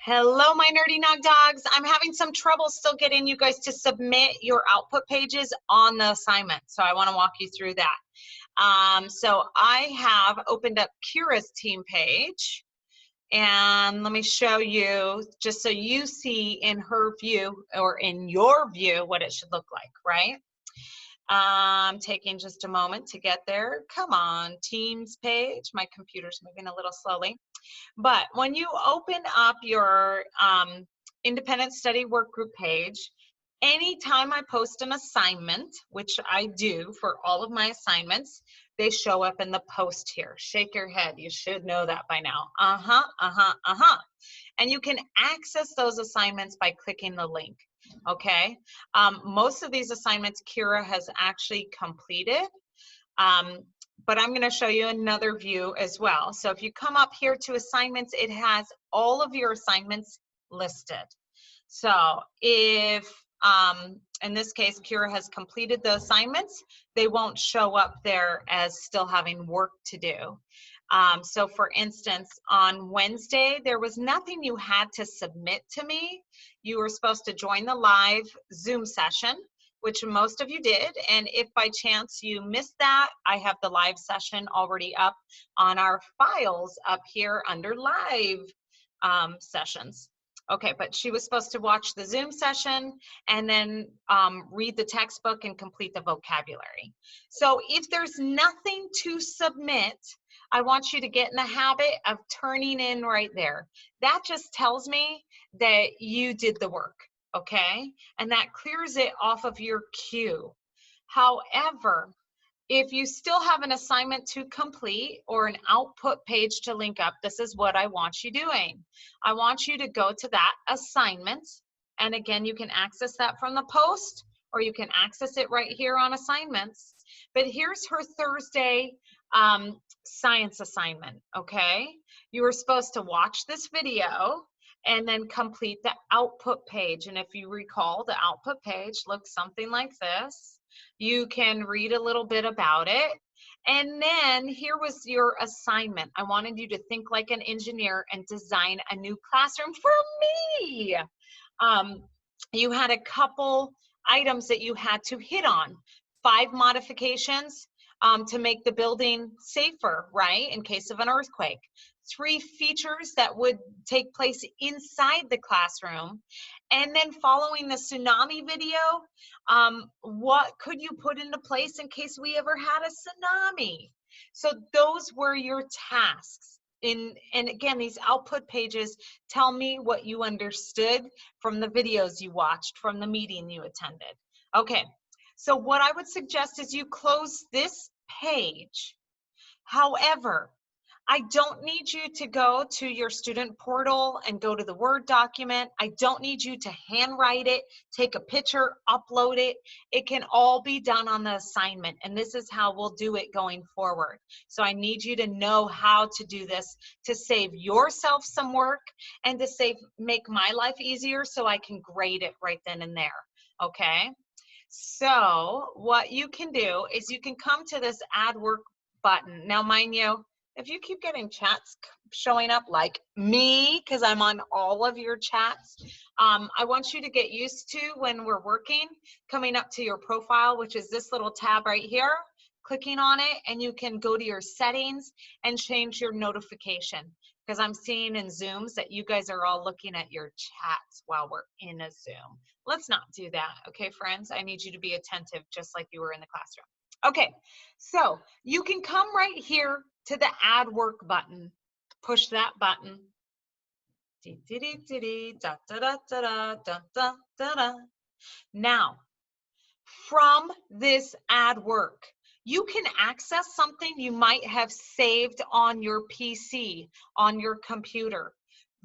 Hello, my Nerdy-Nawg-Dawgs. I'm having some trouble still getting you guys to submit your output pages on the assignment, so I want to walk you through that. So I have opened up Kira's team page, and let me show you just so you see in her view or in your view what it should look like, right? I'm taking just a moment to get there. Come on, Teams page. My computer's moving a little slowly. But when you open up your independent study work group page, anytime I post an assignment, which I do for all of my assignments, they show up in the post here. Shake your head. You should know that by now. And you can access those assignments by clicking the link. Okay. Most of these assignments Kira has actually completed. But I'm going to show you another view as well. So if you come up here to assignments, it has all of your assignments listed. So if, in this case, Kira has completed the assignments, they won't show up there as still having work to do. So for instance, on Wednesday, there was nothing you had to submit to me. You were supposed to join the live Zoom session, which most of you did. And if by chance you missed that, I have the live session already up on our files up here under live sessions. Okay, but she was supposed to watch the Zoom session and then read the textbook and complete the vocabulary. So if there's nothing to submit, I want you to get in the habit of turning in right there. That just tells me that you did the work, okay? And that clears it off of your queue. However, if you still have an assignment to complete or an output page to link up, this is what I want you doing. I want you to go to that assignment. And again, you can access that from the post or you can access it right here on assignments. But here's her Thursday science assignment, okay? You were supposed to watch this video and then complete the output page. And if you recall, the output page looks something like this. You can read a little bit about it. And then here was your assignment. I wanted you to think like an engineer and design a new classroom for me. You had a couple items that you had to hit on. 5 modifications to make the building safer, right, in case of an earthquake. 3 features that would take place inside the classroom. And then following the tsunami video, what could you put into place in case we ever had a tsunami? So those were your tasks. And again, these output pages tell me what you understood from the videos you watched, from the meeting you attended. Okay, so what I would suggest is you close this page. However, I don't need you to go to your student portal and go to the Word document. I don't need you to handwrite it, take a picture, upload it. It can all be done on the assignment, and this is how we'll do it going forward. So I need you to know how to do this to save yourself some work and to make my life easier so I can grade it right then and there, okay? So what you can do is you can come to this Add Work button. Now, mind you, if you keep getting chats showing up like me, because I'm on all of your chats, I want you to get used to when we're working, coming up to your profile, which is this little tab right here, clicking on it, and you can go to your settings and change your notification. Because I'm seeing in Zooms that you guys are all looking at your chats while we're in a Zoom. Let's not do that, okay, friends? I need you to be attentive just like you were in the classroom. Okay, so you can come right here to the Add Work button. Push that button. Now, from this Add Work, you can access something you might have saved on your PC, on your computer,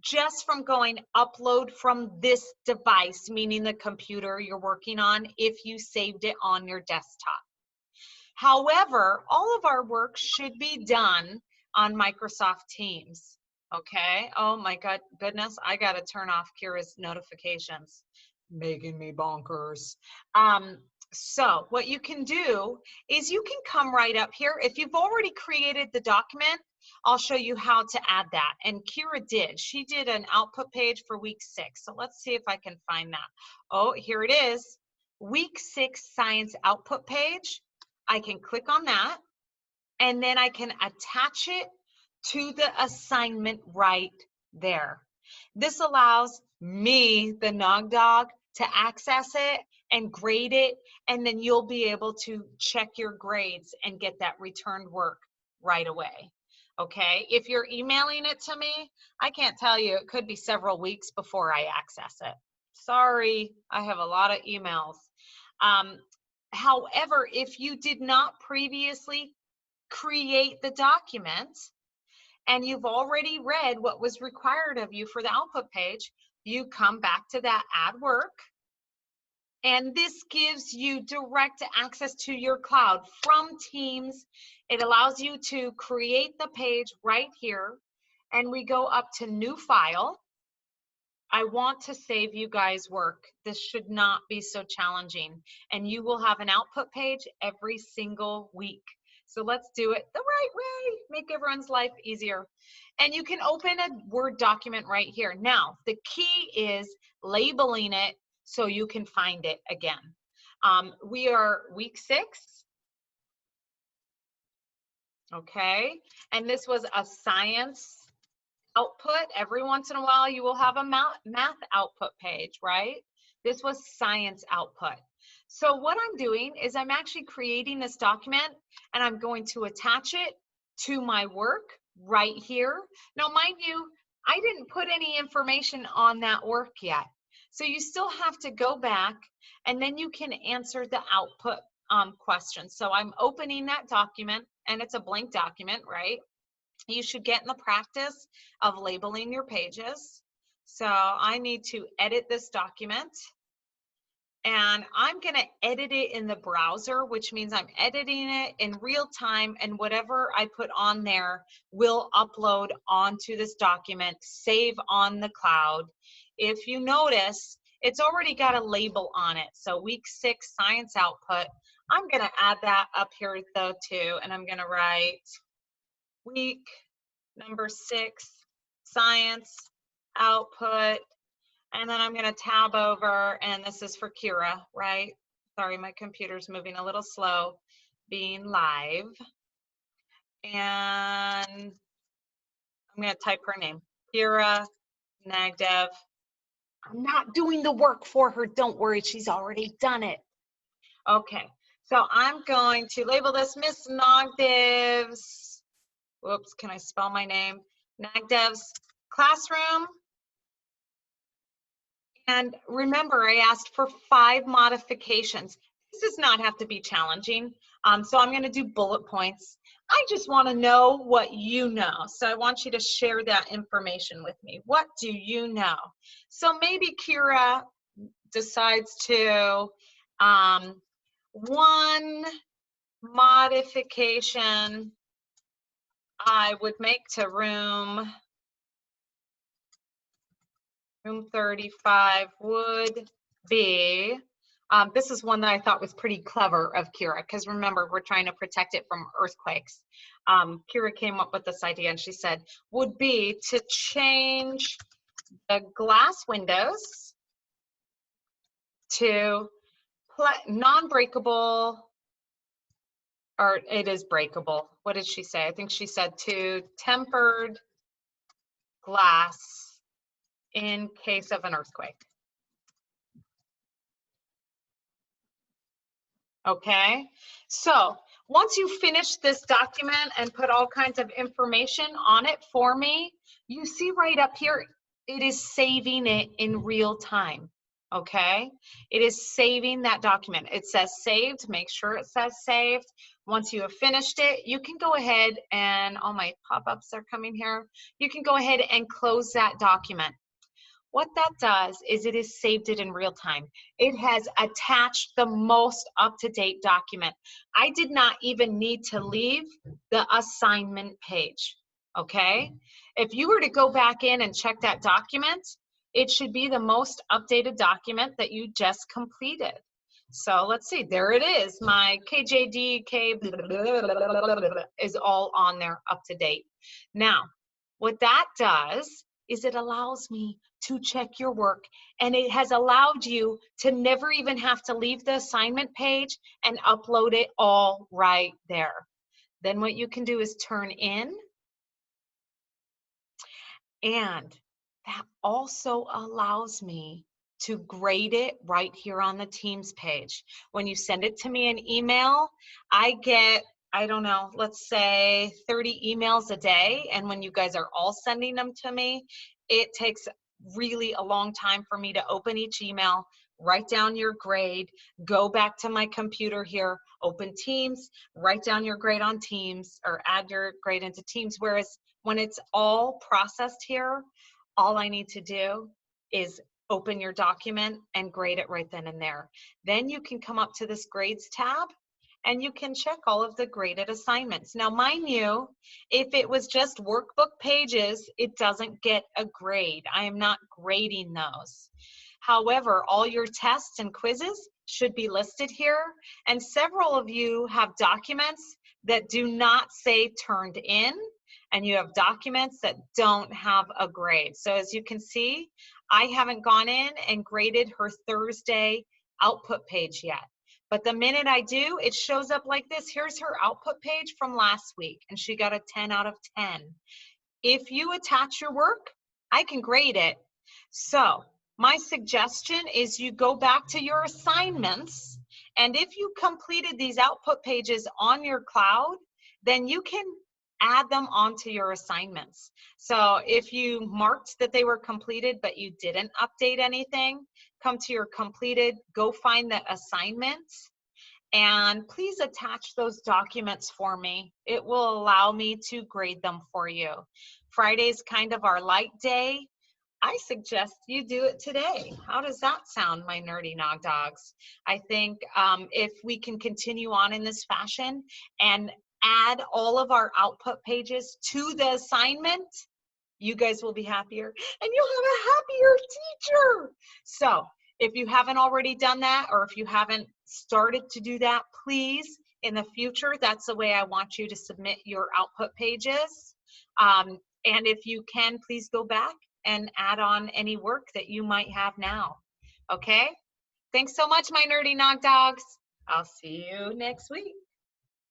just from going upload from this device, meaning the computer you're working on, if you saved it on your desktop. However, all of our work should be done on Microsoft Teams, okay? Oh my goodness, I gotta turn off Kira's notifications, making me bonkers. So what you can do is you can come right up here. If you've already created the document, I'll show you how to add that. And Kira did. She did an output page for week 6. So let's see if I can find that. Oh, here it is. Week 6 science output page. I can click on that, and then I can attach it to the assignment right there. This allows me, the Nog-Dawg, to access it and grade it, and then you'll be able to check your grades and get that returned work right away. Okay, if you're emailing it to me, I can't tell you, it could be several weeks before I access it. Sorry, I have a lot of emails. However, if you did not previously create the document and you've already read what was required of you for the output page, you come back to that add work, and this gives you direct access to your cloud from Teams. It allows you to create the page right here, and we go up to new file. I want to save you guys work. This should not be so challenging, and you will have an output page every single week. So let's do it the right way, make everyone's life easier. And you can open a Word document right here. Now, the key is labeling it so you can find it again. We are week 6. Okay, and this was a science output. Every once in a while, you will have a math output page, right? This was science output. So what I'm doing is I'm actually creating this document, and I'm going to attach it to my work right here. Now, mind you, I didn't put any information on that work yet. So you still have to go back, and then you can answer the output question. So I'm opening that document, and it's a blank document, right? You should get in the practice of labeling your pages. So I need to edit this document, and I'm going to edit it in the browser, which means I'm editing it in real time, and whatever I put on there will upload onto this document, save on the cloud. If you notice, it's already got a label on it. So week 6 science output, I'm going to add that up here though too, and I'm going to write week number 6 science output, and then I'm going to tab over, and this is for Kira, right? Sorry, my computer's moving a little slow, being live. And I'm going to type her name, Kira Nagdev. I'm not doing the work for her. Don't worry, she's already done it. Okay, so I'm going to label this Miss Nagdev's, whoops, can I spell my name? Nagdev's classroom. And remember, I asked for 5 modifications. This does not have to be challenging. So I'm going to do bullet points. I just want to know what you know. So I want you to share that information with me. What do you know? So maybe Kira decides to, one modification I would make to room 35 would be, this is one that I thought was pretty clever of Kira, because remember, we're trying to protect it from earthquakes. Kira came up with this idea, and she said, would be to change the glass windows to non-breakable, or it is breakable. What did she say? I think she said to tempered glass in case of an earthquake. Okay, so once you finish this document and put all kinds of information on it for me, you see right up here, it is saving it in real time. Okay, it is saving that document. It says saved, make sure it says saved. Once you have finished it, you can go ahead and, all my pop-ups are coming here, you can go ahead and close that document. What that does is it has saved it in real time. It has attached the most up-to-date document. I did not even need to leave the assignment page, okay? If you were to go back in and check that document, it should be the most updated document that you just completed. So let's see, there it is. My KJDK is all on there, up to date. Now, what that does is it allows me to check your work, and it has allowed you to never even have to leave the assignment page and upload it all right there. Then what you can do is turn in, and that also allows me to grade it right here on the Teams page. When you send it to me in email, I get, I don't know, let's say 30 emails a day. And when you guys are all sending them to me, it takes really a long time for me to open each email, write down your grade, go back to my computer here, open Teams, write down your grade on Teams, or add your grade into Teams. Whereas when it's all processed here, all I need to do is open your document and grade it right then and there. Then you can come up to this grades tab and you can check all of the graded assignments. Now, mind you, if it was just workbook pages, it doesn't get a grade. I am not grading those. However, all your tests and quizzes should be listed here, and several of you have documents that do not say turned in, and you have documents that don't have a grade. So as you can see, I haven't gone in and graded her Thursday output page yet. But the minute I do, it shows up like this. Here's her output page from last week, and she got a 10 out of 10. If you attach your work, I can grade it. So my suggestion is you go back to your assignments, and if you completed these output pages on your cloud, then you can add them onto your assignments. So if you marked that they were completed but you didn't update anything, come to your completed, go find the assignments, and please attach those documents for me. It will allow me to grade them for you. Friday's kind of our light day. I suggest you do it today. How does that sound, my Nerdy-Nawg-Dawgs? I think if we can continue on in this fashion and add all of our output pages to the assignment, you guys will be happier and you'll have a happier teacher. So if you haven't already done that, or if you haven't started to do that, please, in the future, that's the way I want you to submit your output pages. And if you can, please go back and add on any work that you might have now. Okay? Thanks so much, my Nerdy-Nawg-Dawgs. I'll see you next week.